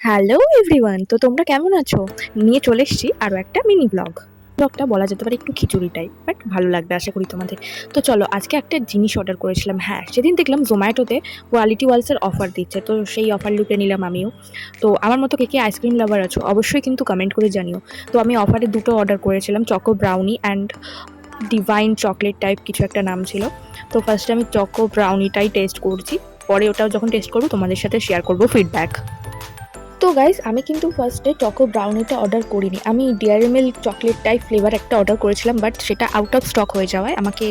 Hello everyone, তো তোমরা কেমন আছো? নিয়ে চলে এসেছি আরও একটা মিনি ব্লগটা বলা যেতে পারে একটু খিচুড়ি টাইপ, বাট ভালো লাগবে আশা করি তোমাদের। তো চলো, আজকে একটা জিনিস অর্ডার করেছিলাম। হ্যাঁ, সেদিন দেখলাম জোম্যাটোতে কোয়ালিটি ওয়ালসের অফার দিচ্ছে, তো সেই অফার লুটে নিলাম আমিও। তো আমার মতো কে কে আইসক্রিম লাভার আছো অবশ্যই কিন্তু কমেন্ট করে জানিও। তো আমি অফারে দুটো অর্ডার করেছিলাম, choco brownie and divine chocolate type কিছু একটা নাম ছিল। তো ফার্স্টে আমি চকো ব্রাউনিটাই টেস্ট করছি, পরে ওটাও যখন টেস্ট করবো তোমাদের সাথে শেয়ার করবো ফিডব্যাক। তো গাইস, আমি কিন্তু ফার্স্টে চকো ব্রাউনিটা অর্ডার করিনি, আমি dairy milk chocolate type flavour একটা অর্ডার করেছিলাম, বাট সেটা আউট অফ স্টক হয়ে যাওয়ায় আমাকে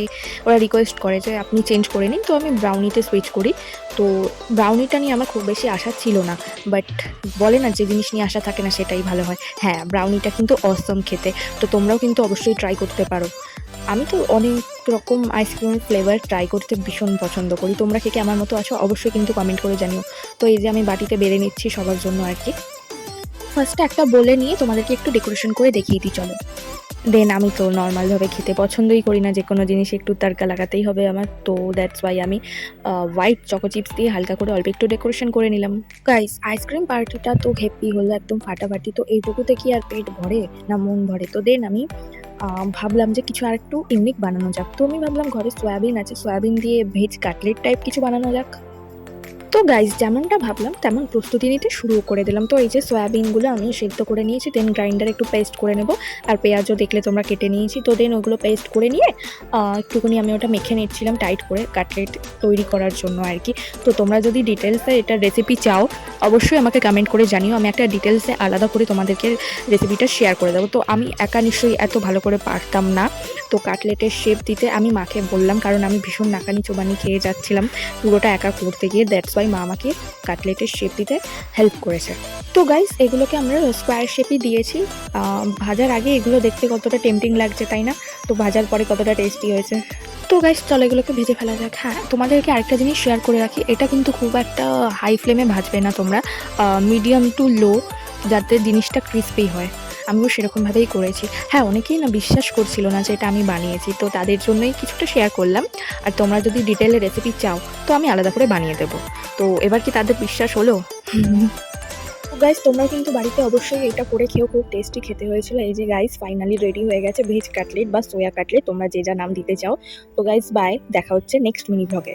ওরা রিকোয়েস্ট করে যে আপনি চেঞ্জ করে নিন। তো আমি ব্রাউনিতে সুইচ করি। তো ব্রাউনিটা নিয়ে আমার খুব বেশি আশা ছিল না, বাট বলে না যে জিনিস নিয়ে আশা থাকে না সেটাই ভালো হয়। হ্যাঁ, ব্রাউনিটা কিন্তু অসম খেতে, তো তোমরাও কিন্তু অবশ্যই ট্রাই করতে পারো। আমি তো অনেক রকম আইসক্রিমের ফ্লেভার ট্রাই করতে ভীষণ পছন্দ করি। তোমরা কে কে আমার মতো আছো অবশ্যই কিন্তু কমেন্ট করে জানিও। তো এই যে আমি বাটিতে বেড়ে নিচ্ছি সবার জন্য আর কি। ফার্স্টে একটা বলে নিয়ে তোমাদেরকে একটু ডেকোরেশন করে দেখিয়ে দিই চলো। দেন আমি তো নর্মালভাবে খেতে পছন্দই করি না, যে কোনো জিনিস একটু তারকা লাগাতেই হবে আমার, তো দ্যাটস ওয়াই আমি হোয়াইট চকো চিপস দিয়ে হালকা করে অল্প একটু ডেকোরেশন করে নিলাম। গাইস, আইসক্রিম পার্টিটা তো হেপি হলো, একদম ফাটাফাটি। তো এইটুকুতে কি আর পেট ভরে না মন ভরে? তো দেন আমি ভাবলাম যে কিছু আর একটু ইউনিক বানানো যাক। তো আমি ভাবলাম ঘরে সয়াবিন আছে, সয়াবিন দিয়ে ভেজ কাটলেট টাইপ কিছু বানানো যাক। তো গাইস, যেমনটা ভাবলাম তেমন প্রস্তুতি নিতে শুরু করে দিলাম। তো এই যে সয়াবিনগুলো আমি সেদ্ধ করে নিয়েছি, দেন গ্রাইন্ডারে একটু পেস্ট করে নেব। আর পেঁয়াজও দেখলে তোমরা কেটে নিয়েছি। তো দেন ওগুলো পেস্ট করে নিয়ে একটুখানি আমি ওটা মেখে নিচ্ছিলাম টাইট করে কাটলেট তৈরি করার জন্য আর কি। তো তোমরা যদি ডিটেলসে এটার রেসিপি চাও অবশ্যই আমাকে কমেন্ট করে জানিও, আমি একটা ডিটেলসে আলাদা করে তোমাদেরকে রেসিপিটা শেয়ার করে দেবো। তো আমি একা নিশ্চয়ই এত ভালো করে পারতাম না। তো কাটলেটের শেপ দিতে আমি মাকে বললাম, কারণ আমি ভীষণ নাকানি চোবানি খেয়ে যাচ্ছিলাম পুরোটা একা করতে গিয়ে। দ্যাটস ওয়াই মা আমাকে কাটলেটের শেপ দিতে হেল্প করেছে। তো গাইস, এগুলোকে আমরা স্কোয়ার শেপই দিয়েছি। ভাজার আগে এগুলো দেখতে কতটা টেম্পটিং লাগছে তাই না? তো ভাজার পরে কতটা টেস্টি হয়েছে। তো গাইস, চলো এগুলোকে ভেজে ফেলা যাক। হ্যাঁ, তোমাদেরকে আরেকটা জিনিস শেয়ার করে রাখি, এটা কিন্তু খুব একটা হাই ফ্লেমে ভাজবে না তোমরা, মিডিয়াম টু লো, যাতে জিনিসটা ক্রিস্পি হয়। আমিও সেরকমভাবেই করেছি। হ্যাঁ, অনেকেই না বিশ্বাস করছিল না যে এটা আমি বানিয়েছি, তো তাদের জন্যই কিছুটা শেয়ার করলাম। আর তোমরা যদি ডিটেলে রেসিপি চাও তো আমি আলাদা করে বানিয়ে দেবো। তো এবার কি তাদের বিশ্বাস হলো? গাইস, তোমরাও কিন্তু বাড়িতে অবশ্যই এটা করে খেয়েও, খুব টেস্টি খেতে হয়েছিল। এই যে গাইস, ফাইনালি রেডি হয়ে গেছে ভেজ কাটলেট বা সোয়া কাটলেট, তোমরা যে যা নাম দিতে চাও। তো গাইস, বাই, দেখা হচ্ছে নেক্সট মিনি ব্লগে।